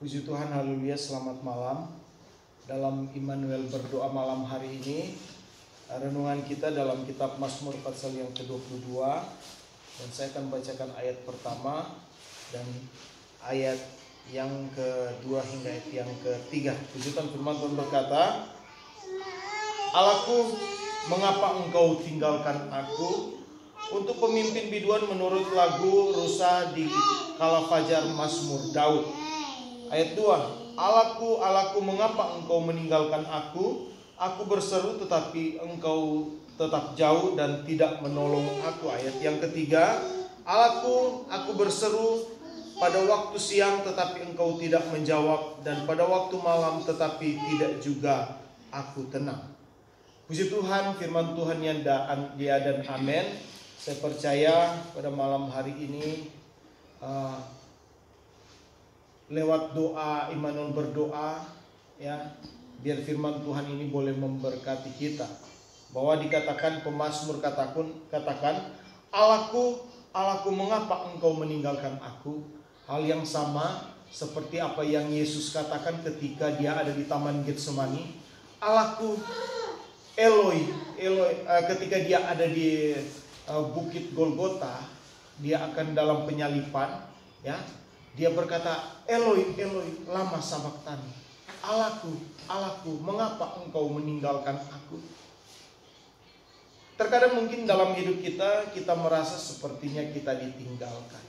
Puji Tuhan, haleluya, selamat malam. Dalam Immanuel berdoa malam hari ini, renungan kita dalam kitab Mazmur pasal yang ke-22. Dan saya akan bacakan ayat pertama dan ayat yang kedua hingga ayat yang ketiga. Puji Tuhan, firman Tuhan berkata, Allahku, mengapa engkau tinggalkan aku? Untuk pemimpin biduan menurut lagu rusa di kala fajar Mazmur Daud. Ayat 2, Allahku, Allahku, mengapa engkau meninggalkan aku? Aku berseru tetapi engkau tetap jauh dan tidak menolong aku. Ayat yang ketiga, Allahku, aku berseru pada waktu siang tetapi engkau tidak menjawab, dan pada waktu malam tetapi tidak juga aku tenang. Puji Tuhan, firman Tuhan yang ya dan amin. Saya percaya pada malam hari ini lewat doa Immanuel berdoa, ya, biar firman Tuhan ini boleh memberkati kita. Bahwa dikatakan pemazmur katakan, Allahku, Allahku, mengapa engkau meninggalkan aku? Hal yang sama seperti apa yang Yesus katakan ketika dia ada di Taman Getsemani. Allahku, Eloi, Eloi, ketika dia ada di Bukit Golgota, dia akan dalam penyalipan, ya. Dia berkata, Eloi, Eloi, lama sabachthani. Allahku, Allahku, mengapa engkau meninggalkan aku? Terkadang mungkin dalam hidup kita merasa sepertinya kita ditinggalkan.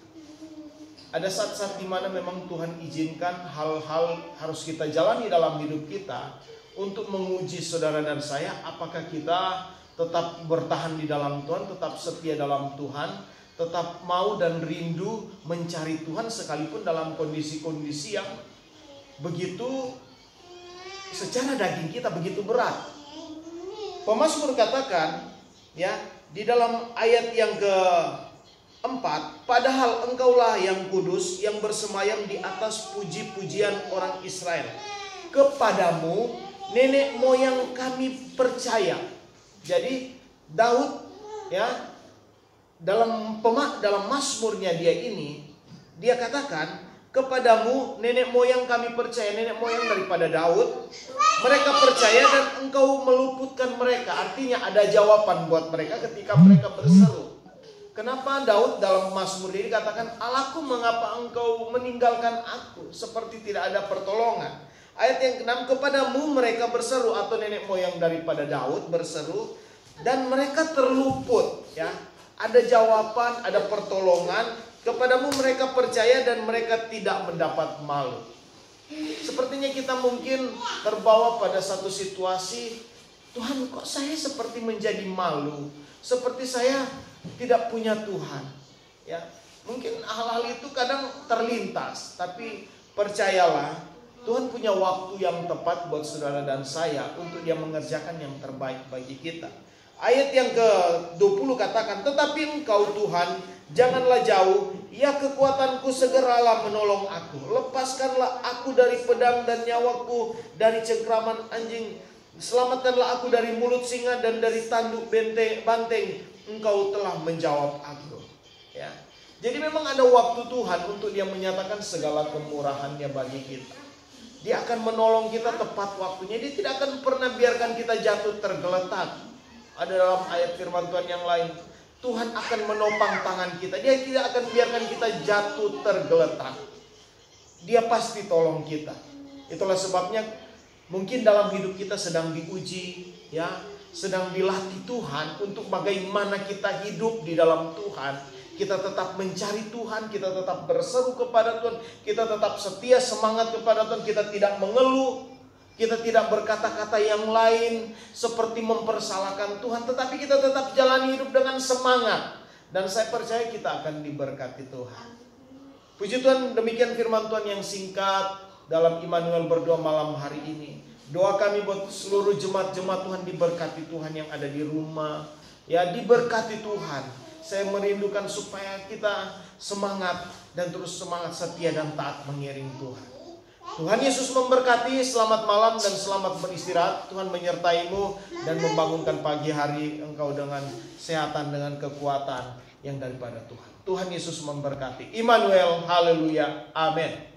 Ada saat-saat di mana memang Tuhan izinkan hal-hal harus kita jalani dalam hidup kita untuk menguji saudara dan saya, apakah kita tetap bertahan di dalam Tuhan, tetap setia dalam Tuhan, tetap mau dan rindu mencari Tuhan sekalipun dalam kondisi-kondisi yang begitu secara daging kita begitu berat. Pemazmur katakan, ya, di dalam ayat yang keempat, padahal engkaulah yang kudus yang bersemayam di atas puji-pujian orang Israel. Kepadamu nenek moyang kami percaya. Jadi Daud, ya, dalam mazmurnya dia katakan, kepadamu nenek moyang kami percaya. Nenek moyang daripada Daud, mereka percaya dan engkau meluputkan mereka. Artinya ada jawaban buat mereka ketika mereka berseru. Kenapa Daud dalam mazmur ini katakan, Allahku, mengapa engkau meninggalkan aku? Seperti tidak ada pertolongan. Ayat yang ke-6, kepadamu mereka berseru, atau nenek moyang daripada Daud berseru dan mereka terluput, ya. Ada jawaban, ada pertolongan. Kepadamu mereka percaya dan mereka tidak mendapat malu. Sepertinya kita mungkin terbawa pada satu situasi, Tuhan, kok saya seperti menjadi malu, seperti saya tidak punya Tuhan, ya. Mungkin hal-hal itu kadang terlintas, tapi percayalah, Tuhan punya waktu yang tepat buat saudara dan saya untuk dia mengerjakan yang terbaik bagi kita. Ayat yang ke-20 katakan, tetapi engkau Tuhan, janganlah jauh, ya kekuatanku, segeralah menolong aku. Lepaskanlah aku dari pedang dan nyawaku dari cengkraman anjing. Selamatkanlah aku dari mulut singa dan dari tanduk banteng. Engkau telah menjawab aku. Ya. Jadi memang ada waktu Tuhan untuk dia menyatakan segala kemurahannya bagi kita. Dia akan menolong kita tepat waktunya. Dia tidak akan pernah biarkan kita jatuh tergeletak. Ada dalam ayat firman Tuhan yang lain, Tuhan akan menopang tangan kita. Dia tidak akan biarkan kita jatuh tergeletak. Dia pasti tolong kita. Itulah sebabnya mungkin dalam hidup kita sedang diuji, ya, sedang dilatih Tuhan untuk bagaimana kita hidup di dalam Tuhan. Kita tetap mencari Tuhan, kita tetap berseru kepada Tuhan, kita tetap setia semangat kepada Tuhan, kita tidak mengeluh. Kita tidak berkata-kata yang lain seperti mempersalahkan Tuhan, tetapi kita tetap jalani hidup dengan semangat. Dan saya percaya kita akan diberkati Tuhan. Puji Tuhan, demikian firman Tuhan yang singkat dalam Immanuel berdoa malam hari ini. Doa kami buat seluruh jemaat-jemaat Tuhan, diberkati Tuhan yang ada di rumah, ya, diberkati Tuhan. Saya merindukan supaya kita semangat dan terus semangat, setia dan taat mengiring Tuhan. Tuhan Yesus memberkati. Selamat malam dan selamat beristirahat. Tuhan menyertaimu dan membangunkan pagi hari engkau dengan kesehatan, dengan kekuatan yang daripada Tuhan. Tuhan Yesus memberkati. Immanuel, haleluya, amin.